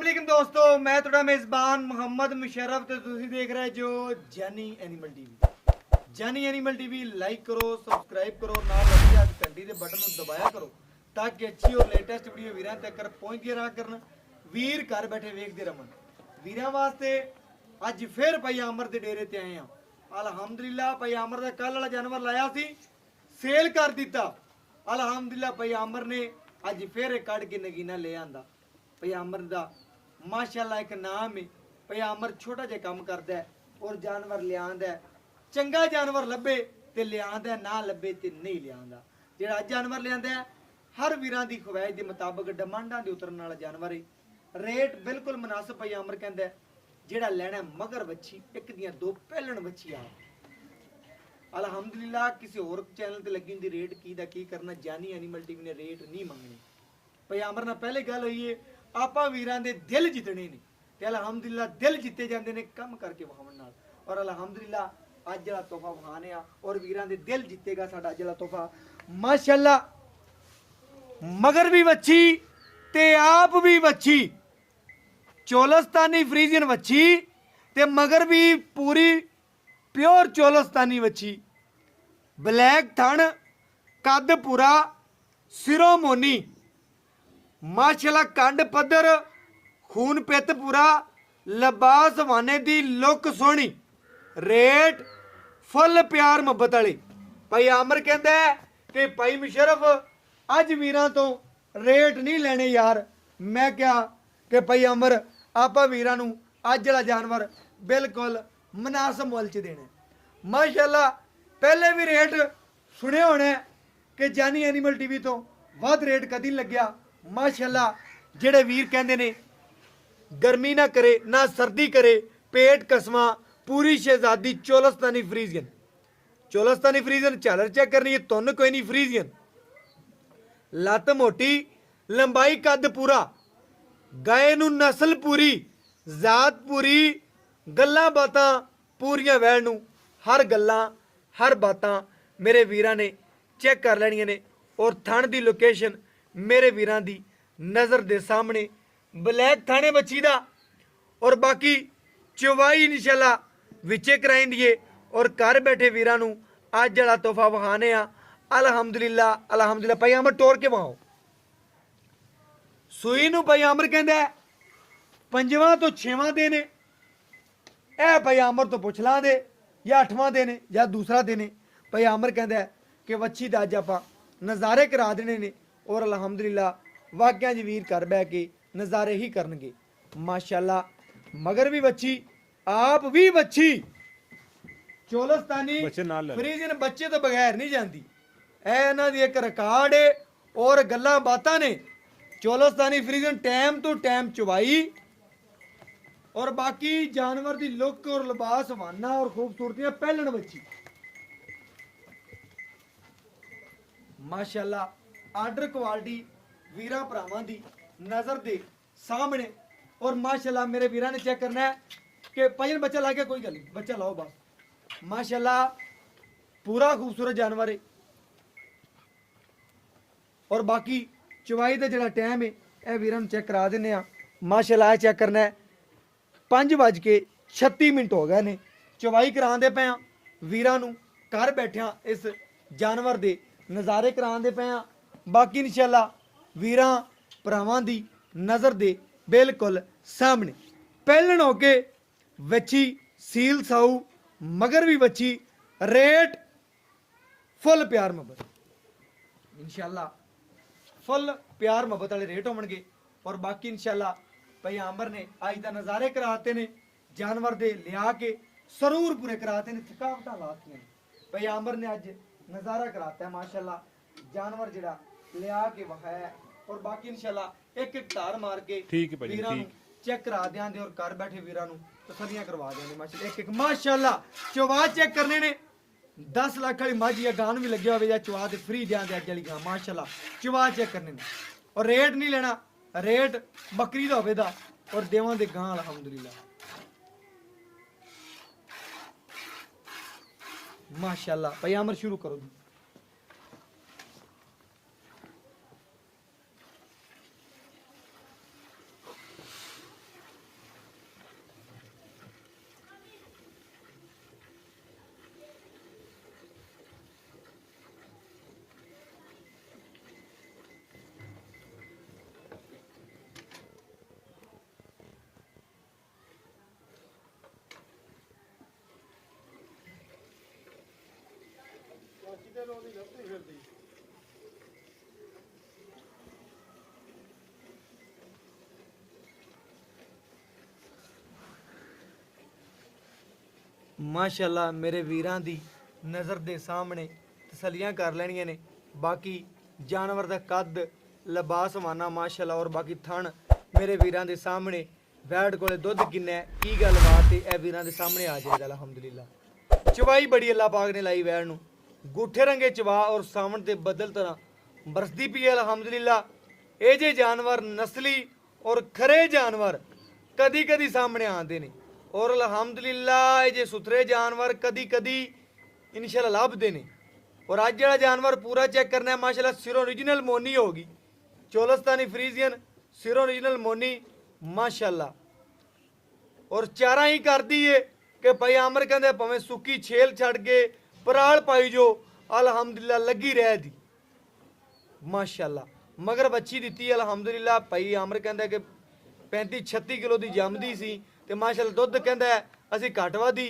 अस्सलाम दोस्तों, मैं थोड़ा मेज़बान मोहम्मद मुशर्रफ ते तुसीं देख रहे जो जानी एनिमल टीवी। जानी एनिमल टीवी लाइक करो, सब्सक्राइब करो, नाल लगी आज घंटी दे बटन नूं दबाया करो ताकि अच्छी और लेटेस्ट वीडियो वीरां तक पहुंचदी रहा करन। वीर घर बैठे वेखदे रहन। वीरां वास्ते अज फिर भाई आमर दे डेरे ते आए हां। अलहमदुलिल्लाह भाई आमर दा कल वाला जानवर लाया सी, सेल कर दिता। अलहमदुलिल्लाह भाई आमर ने अज फिर कड़ के नगीना ले आंदा। भाई आमर दा माशाअल्लाह एक नाम है। भाई आमर छोटा जिहा काम करदा है और जानवर लियांदा है। चंगा जानवर लभे ते लियांदा है, ना लभे ते नहीं लियांदा। जेड़ा जानवर लियांदा है हर वीरां दी ख्वाहिश दे मुताबिक डिमांडां दे उतरन वाला जानवर है। रेट बिल्कुल मुनासिब भाई आमर कहंदा है। जेड़ा लेना मगर बच्ची एक दियां दो पहलण बच्ची आ। अलहमदुलिल्लाह किसी और चैनल ते लगी हुंदी रेट की दा की करना। जानी एनिमल टीवी ने रेट नहीं मंगने। भाई आमर नाल पहले गल होई है ਆਪਾਂ ਵੀਰਾਂ ਦੇ ਦਿਲ ਜਿੱਤਣੇ ਨੇ ਤੇ ਅਲਹਮਦੁਲਿਲਾ ਦਿਲ ਜਿੱਤੇ ਜਾਂਦੇ ਨੇ ਕੰਮ ਕਰਕੇ ਵਿਖਾਉਣ ਨਾਲ। ਔਰ ਅਲਹਮਦੁਲਿਲਾ ਅੱਜ ਜਿਹੜਾ ਤੋਹਫਾ ਵਿਖਾਣੇ ਆ ਔਰ ਵੀਰਾਂ ਦੇ ਦਿਲ ਜਿੱਤੇਗਾ ਸਾਡਾ ਅੱਜ ਜਿਹੜਾ ਤੋਹਫਾ ਮਾਸ਼ਾਅੱਲਾ। ਮਗਰ ਵੀ ਵੱਛੀ ਤੇ ਆਪ ਵੀ ਵੱਛੀ, ਚੋਲਸਤਾਨੀ ਫਰੀਜ਼ੀਅਨ ਵੱਛੀ ਤੇ ਮਗਰ ਵੀ ਪੂਰੀ ਪਿਓਰ ਚੋਲਸਤਾਨੀ ਵੱਛੀ। ਬਲੈਕ ਥਣ, ਕੱਦ ਪੂਰਾ, ਸਿਰੋਂ ਮੋਨੀ, माशाल्लाह कंड पद्धर, खून पित पूरा, लिबास वाने दी लुक सोहनी, रेट फुल प्यार मुहब्बत वाली। भाई आमर कहंदा है कि भाई मुशर्रफ अज वीरां तो रेट नहीं लेने यार। मैं क्या कि भाई आमर आपां वीरां नूं अज जिहड़ा जानवर बिल्कुल मुनासिब मुल च देने। माशाल्लाह पहले भी रेट सुने होने कि जानी एनिमल टीवी तो वध रेट कदी नहीं लग्या। माशाअल्लाह जेड़े वीर कहंदे ने गर्मी ना करे ना सर्दी करे, पेट कसमा, पूरी शहजादी चोलस्तानी फ्रीजियन। चोलस्तानी फ्रीजियन झालर चेक करनी है, तुन कोई नहीं फ्रीजियन। लत मोटी, लंबाई कद पूरा, गाय नूं नस्ल पूरी, जात पूरी, गल्लां बातां पूरियां वैण नूं हर गल्लां हर बातां मेरे वीरां ने चेक कर लैणियां ने। और थण दी लोकेशन मेरे वीरां दी नज़र दे सामने। ब्लैक थाने बच्ची दा और बाकी चवाई इंशाल्लाह विचे कराई दिए। और घर बैठे वीरां नूं अज जिहड़ा तोहफा विखाने आ अल्हम्दुलिल्लाह अल्हम्दुलिल्लाह। भाई आमर टोर के वहाओ सूई नूं। भाई आमर कहंदा है 5वां तो 6वां दिन है। भाई आमर तो पुछ ला दे या 8वां दिन या दूसरा दिन। भाई आमर कहंदा है कि वच्छी दा अज आपां नज़ारे करा देने ने। और अलहमदुलिल्लाह वाकिया च वीर घर बह के नज़ारे ही करनगे माशाअल्लाह। मगर भी बच्ची आप भी बच्ची चोलस्तानी फ्रीजियन बच्चे तो बगैर नहीं जाती। इन्हां दी एक रिकॉर्ड है और गल्लां बातां ने। चोलस्तानी फ्रीजियन टाइम तो टाइम चवाई और बाकी जानवर दी लुक और लिबास वाना और खूबसूरतियां पहलण बच्ची माशाअल्लाह। आर्डर क्वालिटी वीरां भरावां दी नज़र दे सामने। और माशाअल्लाह मेरे वीरां ने चेक करना है कि भजन बच्चा ला के कोई गल नहीं, बच्चा लाओ बस। माशाअल्लाह पूरा खूबसूरत जानवर है। और बाकी चवाई का जिहड़ा टाइम है यह वीरां नूं चेक करा दिंदे आ। माशाअल्लाह चेक करना है 5:36 हो गए ने। चवाई करांदे पे आ वीरां नूं घर बैठिया इस जानवर दे नज़ारे करांदे पे आ। बाकी इंशाअल्लाह वीरां भरावां दी नज़र दे बिल्कुल सामने पहलन होके वच्छी सील साऊ मगर भी वच्छी। रेट फुल प्यार मुहब्बत इंशाअल्लाह फुल प्यार मुहब्बत वाले रेट होणगे। और बाकी इंशाअल्लाह भाई आमर ने अज दा नज़ारे कराते ने जानवर दे लिया के सरूर पूरे कराते ने, थकावटां लातियां ने। भाई आमर ने अज नज़ारा कराता है माशाअल्लाह। जानवर जिहड़ा लिया के वखाया। और बाकी इंशाअल्लाह एक एक धार मार के वीरां नूं चेक करा देंगे और घर बैठे वीरां नूं तसल्लियां करवा देंगे माशाअल्लाह। एक एक माशाअल्लाह चवा चेक करने ने। 10 लाख वाली मझ या गान भी लगे हुए या चवा ते फ्री देंगे अज वाली गां माशाअल्लाह। चवा चेक करने ने और रेट नहीं लेना, रेट बकरी दा होवे दा और देवां दे गां अल्हम्दुलिल्लाह माशाअल्लाह। भाई आमर शुरू करो जी। ਮਾਸ਼ਾਅੱਲਾ ਮੇਰੇ ਵੀਰਾਂ ਦੀ ਨਜ਼ਰ ਦੇ ਸਾਹਮਣੇ ਤਸੱਲੀਆਂ ਕਰ ਲੈਣੀਆਂ ਨੇ। ਬਾਕੀ ਜਾਨਵਰ ਦਾ ਕੱਦ ਲਿਬਾਸ ਮਾਨਾ ਮਾਸ਼ਾਅੱਲਾ ਔਰ ਬਾਕੀ ਥਣ ਮੇਰੇ ਵੀਰਾਂ ਦੇ ਸਾਹਮਣੇ। ਵੈੜ ਕੋਲੇ ਦੁੱਧ ਕਿੰਨਾ ਹੈ ਕੀ ਗੱਲਬਾਤ ਹੈ ਇਹ ਵੀਰਾਂ ਦੇ ਸਾਹਮਣੇ ਆ ਜਾਏਗਾ ਅਲਹਮਦੁਲਿਲਾ। ਚਵਾਈ ਬੜੀ ਅੱਲਾਹ ਪਾਕ ਨੇ ਲਾਈ ਵੈੜ ਨੂੰ, ਗੂਠੇ ਰੰਗੇ ਚਵਾ ਔਰ ਸਾਵਣ ਤੇ ਬੱਦਲ ਤਰ੍ਹਾਂ ਬਰਸਦੀ ਪਈ ਹੈ ਅਲਹਮਦੁਲਿਲਾ। ਇਹ ਜੇ ਜਾਨਵਰ ਨਸਲੀ ਔਰ ਖਰੇ ਜਾਨਵਰ ਕਦੀ ਕਦੀ ਸਾਹਮਣੇ ਆਉਂਦੇ ਨੇ ਔਰ ਅਲਹਮਦੁਲਿਲਾ ਇਹ ਜੇ ਸੁਥਰੇ ਜਾਨਵਰ ਕਦੀ ਕਦੀ ਇਨਸ਼ਾਅੱਲਾ ਲੱਭਦੇ ਨੇ। ਔਰ ਅੱਜ ਜਿਹੜਾ ਜਾਨਵਰ ਪੂਰਾ ਚੈੱਕ ਕਰਨਾ ਹੈ ਮਾਸ਼ਾਅੱਲਾ ਸਿਰੋਂ ओरिजिनल ਮੋਨੀ ਹੋਗੀ, ਚੋਲਸਤਾਨੀ ਫਰੀਜ਼ੀਅਨ ਸਿਰੋਂ ओरिजिनल ਮੋਨੀ ਮਾਸ਼ਾਅੱਲਾ। ਔਰ ਚਾਰਾ ਹੀ ਕਰਦੀ ਏ ਕਿ ਭਾਈ ਆਮਰ ਕਹਿੰਦੇ ਭਾਵੇਂ ਸੁੱਕੀ ਛੇਲ ਛੱਡ ਕੇ ਪਰਾਲ ਪਾਈ ਜੋ ਅਲਹਮਦੁਲਿਲਾ ਲੱਗੀ ਰਹਿ ਦੀ ਮਾਸ਼ਾਅੱਲਾ। ਮਗਰ ਬੱਚੀ ਦਿੱਤੀ ਅਲਹਮਦੁਲਿਲਾ। ਭਾਈ ਆਮਰ ਕਹਿੰਦਾ ਕਿ 35-36 ਕਿਲੋ ਦੀ ਜੰਮਦੀ ਸੀ ਤੇ ਮਾਸ਼ਾਅੱਲਾ ਦੁੱਧ ਕਹਿੰਦਾ ਅਸੀਂ ਘੱਟ ਵਾਦੀ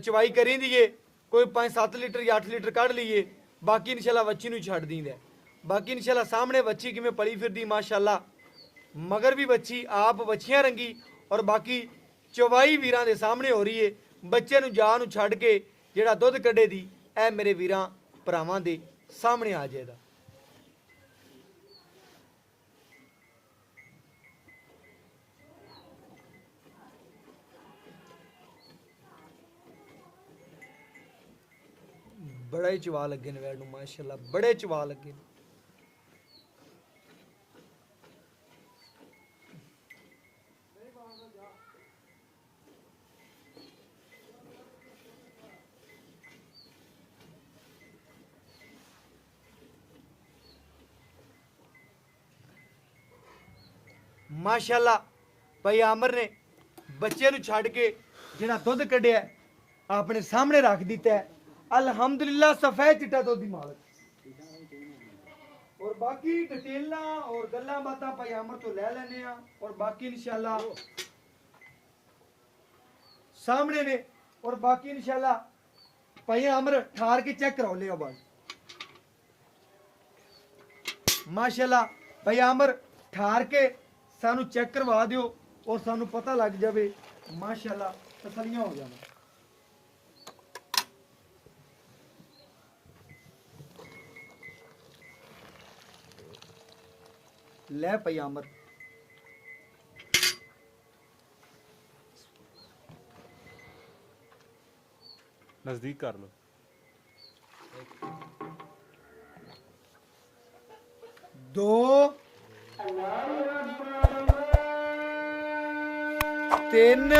ਚਵਾਈ ਕਰੀ ਦੀਏ, ਕੋਈ 5-7 ਲੀਟਰ ਜਾਂ 8 ਲੀਟਰ ਕੱਢ ਲਈਏ, ਬਾਕੀ ਇਨਸ਼ਾਅੱਲਾ ਬੱਚੀ ਨੂੰ ਛੱਡ ਦਿੰਦਾ। ਬਾਕੀ ਇਨਸ਼ਾਅੱਲਾ ਸਾਹਮਣੇ ਬੱਚੀ ਕਿਵੇਂ ਪਲੀ ਫਿਰਦੀ ਮਾਸ਼ਾਅੱਲਾ। ਮਗਰ ਵੀ ਬੱਚੀ ਆਪ ਬੱਚੀਆਂ ਰੰਗੀ ਔਰ ਬਾਕੀ ਚਵਾਈ ਵੀਰਾਂ ਦੇ ਸਾਹਮਣੇ ਹੋ ਰਹੀ ਏ। ਬੱਚੇ ਨੂੰ ਜਾ ਨੂੰ ਛੱਡ ਕੇ ਜਿਹੜਾ ਦੁੱਧ ਕੱਢੇ ਦੀ ਇਹ ਮੇਰੇ ਵੀਰਾਂ ਭਰਾਵਾਂ ਦੇ ਸਾਹਮਣੇ ਆ ਜਾਏਗਾ। बड़ा ही चवा लगे ने वैड़ नूं माशाअल्लाह, बड़े चवा लगे ने। माशाअल्लाह भाई आमर ने बच्चे नूं छड्ड के जिहड़ा दुध कढिया अपने सामने रख दिता है अल्हम्दुलिल्लाह। सफेद चिट्टा दुध दी मालक और बाकी डिटेलां और गल्लां बातां भाई आमर तो ले लेने आ और बाकी इंशाअल्लाह सामने ने और बाकी इंशाअल्लाह भाई आमर ठार के चेक कराओ ले बस माशाअल्लाह। भाई आमर ठार के सानू चेक करवा दियो और सानू पता लग जाए माशाअल्लाह, तसलियां हो जाना। ले पई आमर नजदीक कर लो। दो तीन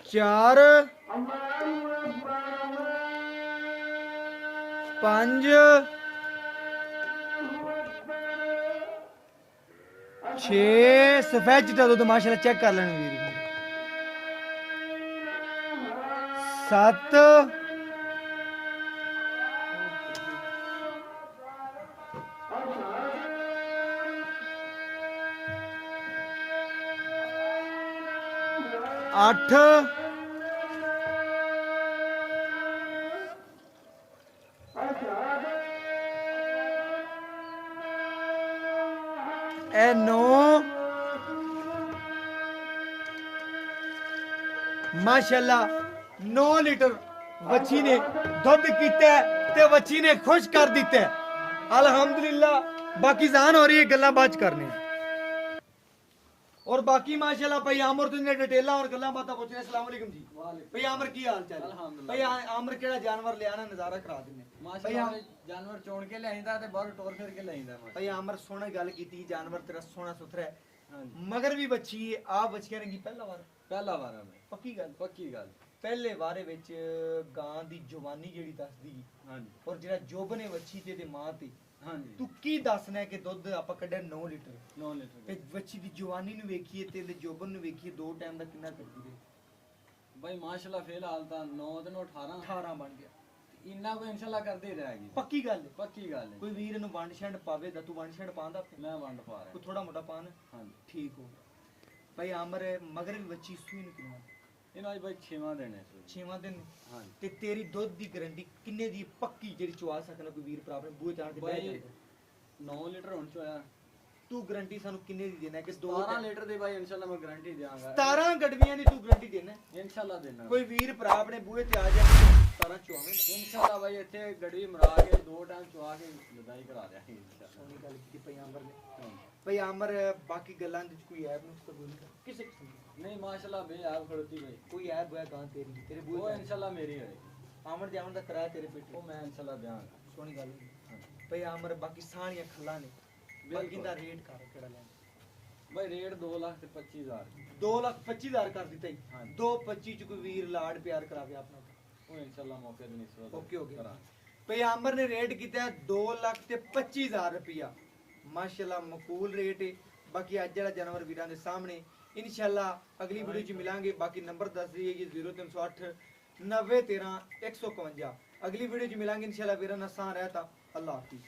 चार पांच छे। सफेद चिट्टा दुध माशाअल्लाह चेक कर लेना वीर। 7 8 ए 9 माशाअल्लाह 9 लीटर बच्ची ने दुध कीता ते बच्ची ने खुश कर दिता अल्हम्दुलिल्लाह। बाकी जान हो रही है गल्ला बात करने और बाकी माशाल्लाह भाई आमर तुझे डिटेला और गल्ला बात पूछने। अस्सलाम वालेकुम जी। भाई आमर की हाल चाल है? भाई आमर केड़ा जानवर ले आना नजारा करा देने। माशाल्लाह जानवर चोण के लेआंदा ते बाहर टोर फिर के लेआंदा। भाई आमर सोहना गल कीती, जानवर तेरा सोहना सुथरा है मगर भी बच्ची है आ बच्चियां रंगी पहला बार है पक्की गल पहले बारे विच गां दी जवानी जेड़ी दसदी हां जी और जेड़ा जोबन है बच्ची ते मां ते हां जी तू की दसना है कि दुध आपा कड्या 9 लीटर ते बच्ची दी जवानी नु वेखिए ते जोबन नु वेखिए दो टाइम दा कितना करदी रही। भाई माशाल्लाह फिलहाल ता 9 ते 9 18 बन गया इन्ना को इंशाल्लाह करदी रहेगी। पक्की गल है कोई वीर नु वंड छंड पावे दा तू वंड छंड पांदा मैं वंड पा रहा कोई थोड़ा मोटा पान हां ठीक हो। भाई आमर मगर भी बच्ची सुई नु किना ਇਹਨਾਂ ਅੱਜ ਬਾਈ 6ਵਾਂ ਦਿਨ ਹੈ ਸੂਈ। 6ਵਾਂ ਦਿਨ ਹਾਂਜੀ ਤੇ ਤੇਰੀ ਦੁੱਧ ਦੀ ਗਾਰੰਟੀ ਕਿੰਨੇ ਦੀ ਪੱਕੀ ਜਿਹੜੀ ਚਵਾ ਸਕਣਾ ਕੋਈ ਵੀਰ ਭਰਾ ਆਪਣੇ ਬੂਹੇ ਚਾਣ ਤੇ ਬਹਿ ਬਾਈ ਜਾਂਦਾ 9 ਲੀਟਰ ਹੁਣ ਚੋਇਆ। ਤੂੰ ਗਾਰੰਟੀ ਸਾਨੂੰ ਕਿੰਨੇ ਦੀ ਦੇਣਾ ਕਿ 12 ਲੀਟਰ ਦੀ ਬਾਈ ਇਨਸ਼ਾਅੱਲਾ ਮੈਂ ਗਾਰੰਟੀ ਦਿਆਂਗਾ। 17 ਗੜਵੀਆਂ ਦੀ ਤੂੰ ਗਾਰੰਟੀ ਦੇਣਾ ਇਨਸ਼ਾਅੱਲਾ ਦੇਣਾ। ਕੋਈ ਵੀਰ ਭਰਾ ਆਪਣੇ ਬੂਹੇ ਤੇ ਆ ਜਾ 17 ਚਵਾਵੇਂ ਇਨਸ਼ਾਅੱਲਾ ਬਾਈ ਇੱਥੇ ਗੜੀ ਮਰਾ ਕੇ 2 ਟਾਈਮ ਚਵਾ ਕੇ ਲਦਾਈ ਕਰਾ ਦਿਆਂਗੇ ਇਨਸ਼ਾਅੱਲਾ। ਸੋਹਣੀ ਗੱਲ ਕੀਤੀ ਪਈਆਂਬਰ ਨੇ ਹਾਂਜੀ। ਪਈਆਂਬਰ ਬਾਕੀ ਗੱਲਾਂ ਦੇ ਵਿੱਚ ਕੋਈ ਐਬ ਨੂੰ ਕਬੂਲ ਨਹੀਂ ਕਿਸੇ ਕਿਸਮ ਦੀ ਨਹੀਂ ਮਾਸ਼ਾਅੱਲਾ ਬੇ ਆਪ ਖੜੋਤੀ ਬਾਈ। ਕੋਈ ਐਬ ਹੋਇਆ ਗਾਂ ਤੇਰੀ ਤੇਰੇ ਉਹ ਬੂਹੇ ਇਨਸ਼ਾਅੱਲਾ ਮੇਰੀ ਹੋਏ। ਆਮਣ ਜਾਵਣ ਦਾ ਕਿਰਾਇਆ ਤੇਰੇ ਪੇਟੇ ਉਹ ਮੈਂ ਇਨਸ਼ਾਅੱਲਾ ਦਿਆਂਗਾ। ਸੋਹਣੀ ਗੱਲ ਪਈਆਂਬਰ ਬਾਕੀ ਸਾਣੀਆਂ ਖੱਲਾਂ ਨੇ ਬਾਕੀ ਦਾ ਰੇਟ ਕਰ ਕਿਹੜਾ ਲੈਣਾ ਬਾਈ ਰੇਟ 2,25,000। 2,25,000 ਕਰ ਦਿੱਤਾ ਜੀ ਹਾਂਜੀ। 2,25 ਚ ਕੋਈ ਵੀਰ ਲਾਡ ਪਿਆਰ ਕਰਾਵੇ ਆਪਣਾ ਉਹ ਇਨਸ਼ਾਅੱਲਾ ਮੌਕੇ ਤੇ ਨਿਸਬਤ ਓਕੇ ਓਕੇ ਕਰਾਂ। ਪਈਆਂਬਰ ਨੇ ਰੇਟ ਕੀਤਾ 2,25,000 ਰੁਪਇਆ ਮਾਸ਼ਾਅੱਲਾ ਮਕਬੂਲ ਰੇਟ ਹੈ। ਬਾਕੀ ਅੱਜ ਜਿਹੜਾ ਜਾਨਵਰ ਵੀਰਾਂ ਦੇ ਸਾਹਮਣੇ ਇਨਸ਼ਾਅੱਲਾ ਅਗਲੀ ਵੀਡੀਓ ਚ ਮਿਲਾਂਗੇ। ਬਾਕੀ ਨੰਬਰ ਦੱਸ ਦਈਏ ਜੀ 0308 9013 151। ਅਗਲੀ ਵੀਡੀਓ ਚ ਮਿਲਾਂਗੇ ਇਨਸ਼ਾਅੱਲਾ ਵੀਰਾਂ ਨਾਲ ਸਾਂ ਰਹਿਤਾ ਅੱਲਾਹ ਹਾਫਿਜ਼।